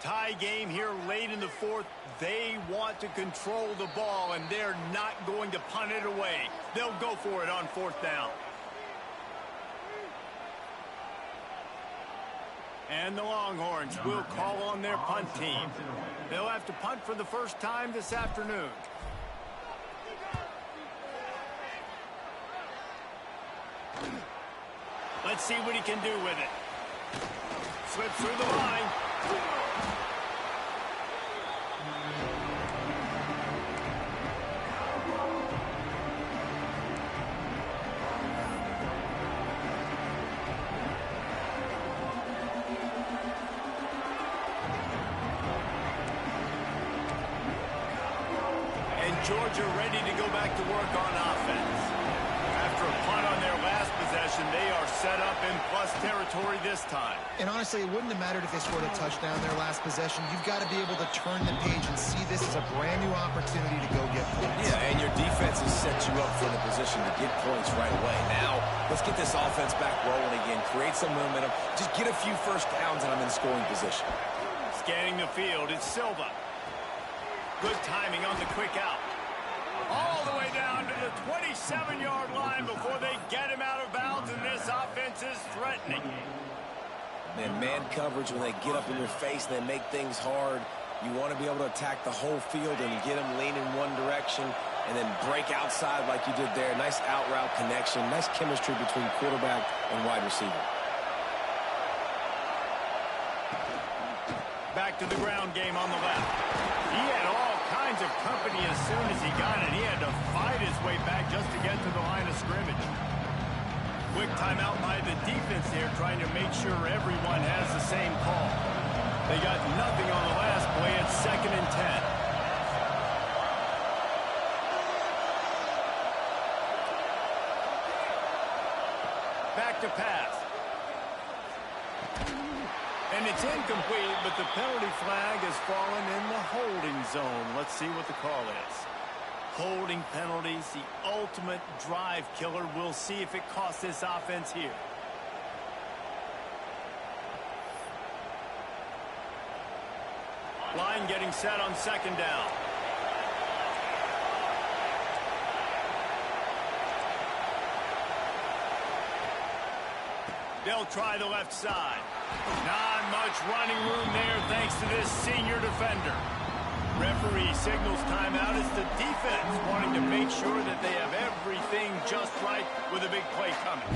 Tie game here late in the 4th. They want to control the ball, and they're not going to punt it away. They'll go for it on 4th down. And the Longhorns will call on their punt team. They'll have to punt for the first time this afternoon. Let's see what he can do with it. Slips through the line. Georgia ready to go back to work on offense. After a punt on their last possession, they are set up in plus territory this time. And honestly, it wouldn't have mattered if they scored a touchdown their last possession. You've got to be able to turn the page and see this as a brand new opportunity to go get points. Yeah, and your defense has set you up for the position to get points right away. Now, let's get this offense back rolling again. Create some momentum. Just get a few first downs, and I'm in scoring position. Scanning the field, it's Silva. Good timing on the quick out. All the way down to the 27-yard line before they get him out of bounds, and this offense is threatening. And man coverage, when they get up in your face, they make things hard. You want to be able to attack the whole field and get them leaning one direction and then break outside like you did there. Nice out route connection, nice chemistry between quarterback and wide receiver. Back to the ground game on the left. He had all kinds of company as soon as he got it. He had to fight his way back just to get to the line of scrimmage. Quick timeout by the defense here, trying to make sure everyone has the same call. They got nothing on the last play. It's 2nd and 10. Back to pass. And it's incomplete, but the penalty flag has fallen in the holding zone. Let's see what the call is. Holding penalties, the ultimate drive killer. We'll see if it costs this offense here. Line getting set on 2nd down. They'll try the left side. Not much running room there thanks to this senior defender. Referee signals timeout as the defense wanting to make sure that they have everything just right with a big play coming.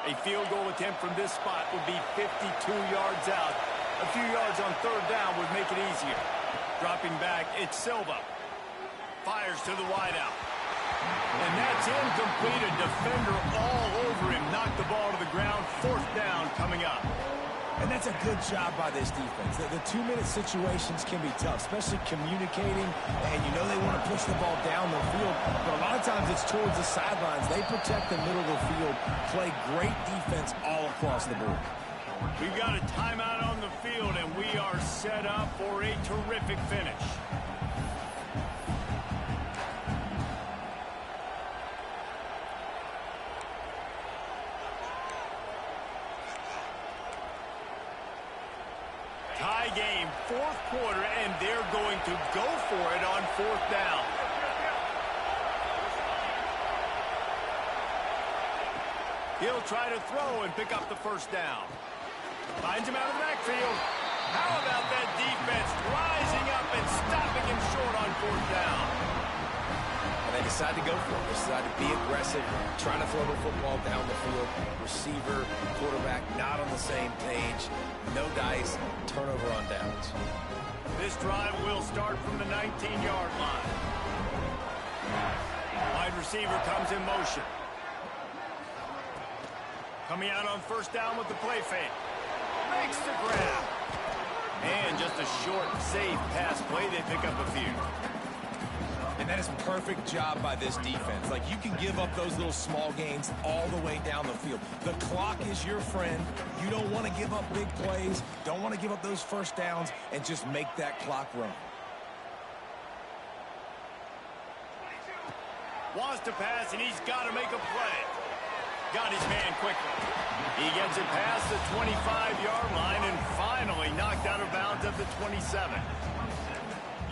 A field goal attempt from this spot would be 52 yards out. A few yards on third down would make it easier. Dropping back, it's Silva. Fires to the wideout. And that's incomplete. A defender all over him. Knocked the ball to the ground. Fourth down coming up. And that's a good job by this defense. The two-minute situations can be tough, especially communicating, and you know they want to push the ball down the field, but a lot of times it's towards the sidelines. They protect the middle of the field, play great defense all across the board. We've got a timeout on the field, and we are set up for a terrific finish. Tie game, fourth quarter, and they're going to go for it on fourth down. He'll try to throw and pick up the first down. Finds him out of the backfield. How about that defense rising up and stopping him short on fourth down? And they decide to go for it. They decide to be aggressive, trying to throw the football down the field. Receiver, quarterback, not on the same page. No dice, turnover on downs. This drive will start from the 19-yard line. Wide receiver comes in motion. Coming out on first down with the play fake. Makes the grab. And just a short, safe pass play. They pick up a few. And that is a perfect job by this defense. Like, you can give up those little small gains all the way down the field. The clock is your friend. You don't want to give up big plays. Don't want to give up those first downs and just make that clock run. Wants to pass, and he's got to make a play. Got his man quickly. He gets it past the 25-yard line and finally knocked out of bounds at the 27.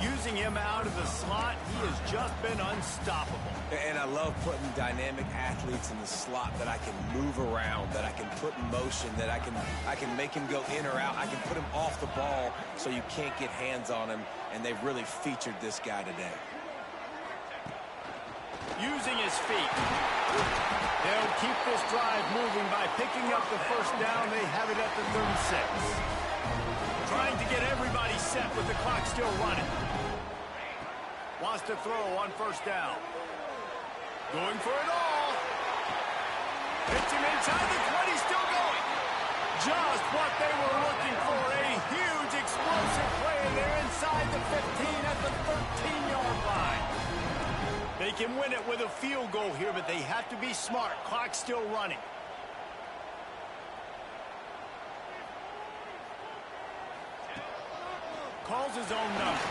Using him out of the slot, he has just been unstoppable. And I love putting dynamic athletes in the slot that I can move around, that I can put in motion, that I can make him go in or out. I can put him off the ball so you can't get hands on him, and they've really featured this guy today. Using his feet. They'll keep this drive moving by picking up the first down. They have it at the 36. Trying to get everybody set with the clock still running. Wants to throw on first down. Going for it all. Hits him inside the 20, still going. Just what they were looking for. A huge explosive play, and they're inside the 15 at the 13-yard line. They can win it with a field goal here, but they have to be smart. Clock's still running. Calls his own number.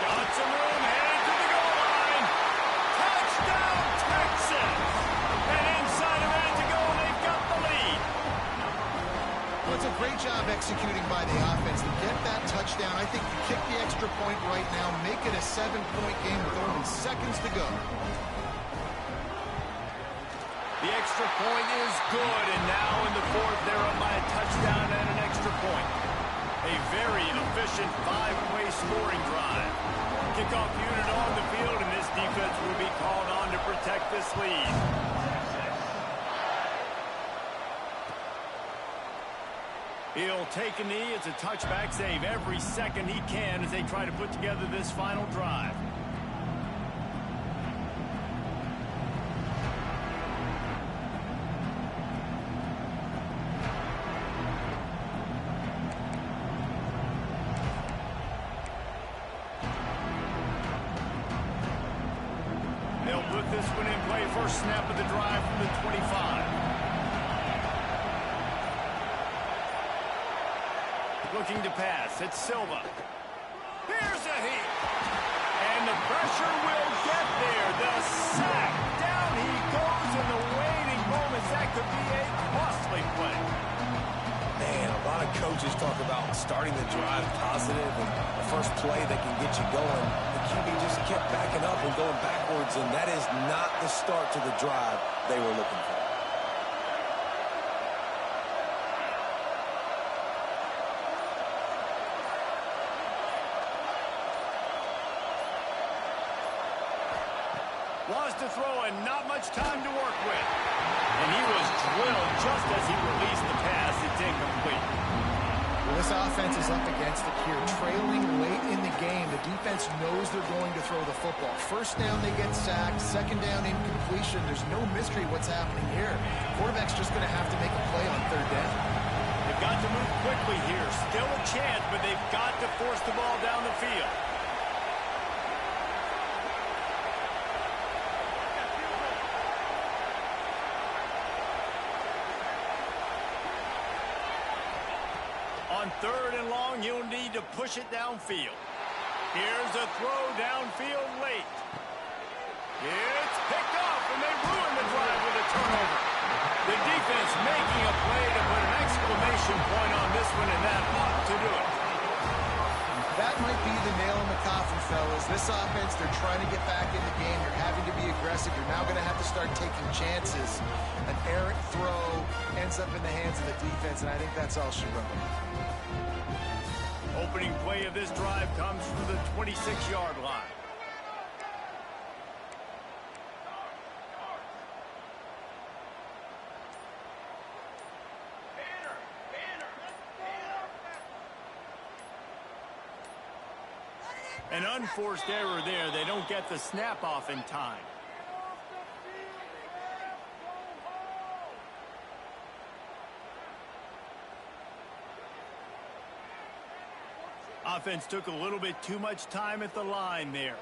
Got some room, headed to the goal line. Touchdown, Texas! And inside a minute to go, and they've got the lead. Well, it's a great job executing by the offense to get that touchdown. I think you kick the extra point right now, make it a 7-point game with only seconds to go. The extra point is good, and now in the fourth, they're up by a touchdown and an extra point. A very efficient five-way scoring drive. Kickoff unit on the field, and this defense will be called on to protect this lead. He'll take a knee. It's a touchback save every second he can as they try to put together this final drive. They'll put this one in play. First snap of the drive from the 25. Looking to pass. It's Silva. Here's a heat. And the Pressure will get there. The sack. Down he goes in the waiting moments. That could be a costly play. Man, a lot of coaches talk about starting the drive positive and the first play that can get you going. The QB just kept backing up and going backwards, and that is not the start to the drive they were looking for. Wants to throw and not much time to work with. And he was drilled just as he released the pass. It's incomplete. Well, this offense is up against it here. Trailing late in the game, the defense knows they're going to throw the football. First down, they get sacked. Second down, incompletion. There's no mystery what's happening here. Quarterback's just going to have to make a play on third down. They've got to move quickly here. Still a chance, but they've got to force the ball down the field. On third and long, you'll need to push it downfield. Here's a throw downfield late. It's picked off, and they ruin the drive with a turnover. The defense making a play to put an exclamation point on this one, and that ought to do it. That might be the nail in the coffin, fellas. This offense, they're trying to get back in the game. You're having to be aggressive. You're now going to have to start taking chances. An errant throw ends up in the hands of the defense, and I think that's all she wrote. Opening play of this drive comes from the 26-yard line. An unforced error there. They don't get the snap off in time. Offense took a little bit too much time at the line there.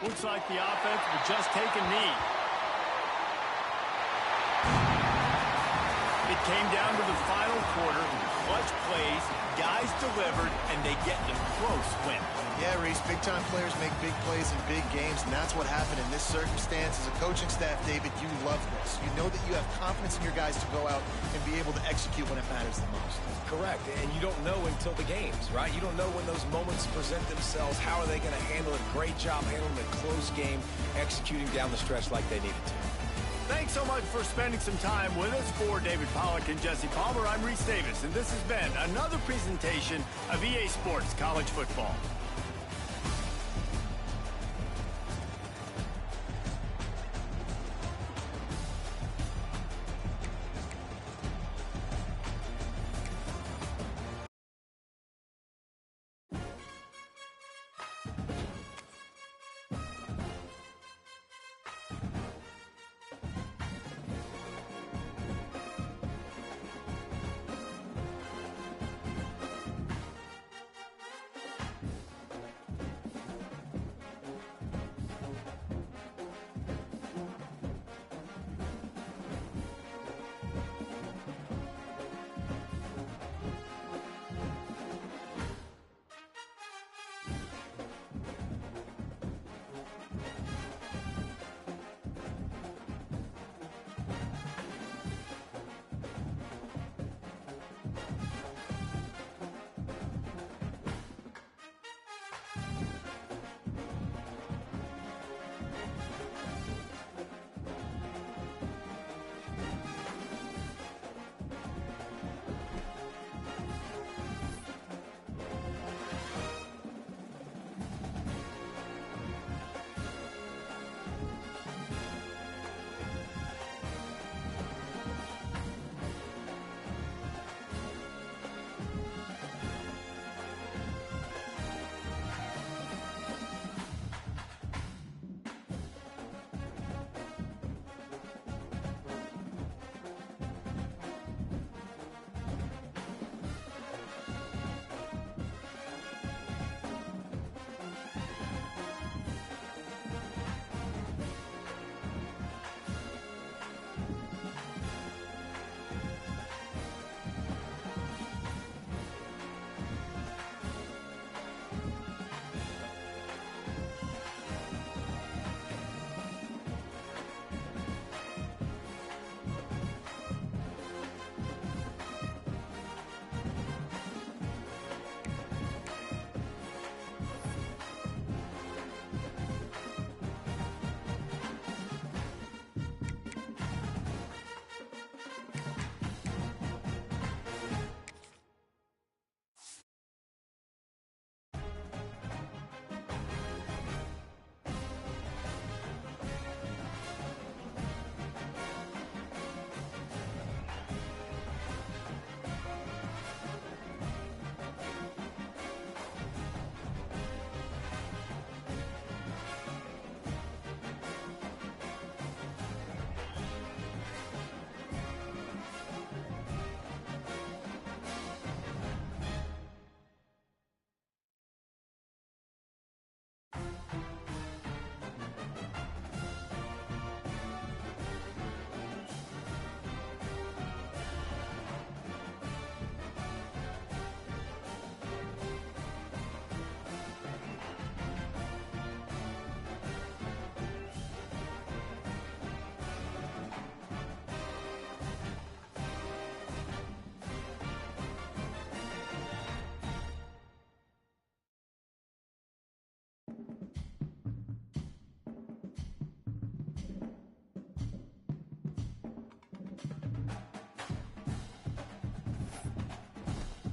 Looks like the offense will just take a knee. It came down to the final quarter. Clutch plays, guys delivered, and they get a close win. Yeah, Reese, big-time players make big plays in big games, and that's what happened in this circumstance. As a coaching staff, David, you love this. You know that you have confidence in your guys to go out and be able to execute when it matters the most. Correct, and you don't know until the games, right? You don't know when those moments present themselves. How are they going to handle it? Great job handling a close game, executing down the stretch like they needed to. Thanks so much for spending some time with us. For David Pollack and Jesse Palmer, I'm Reese Davis, and this has been another presentation of EA Sports College Football.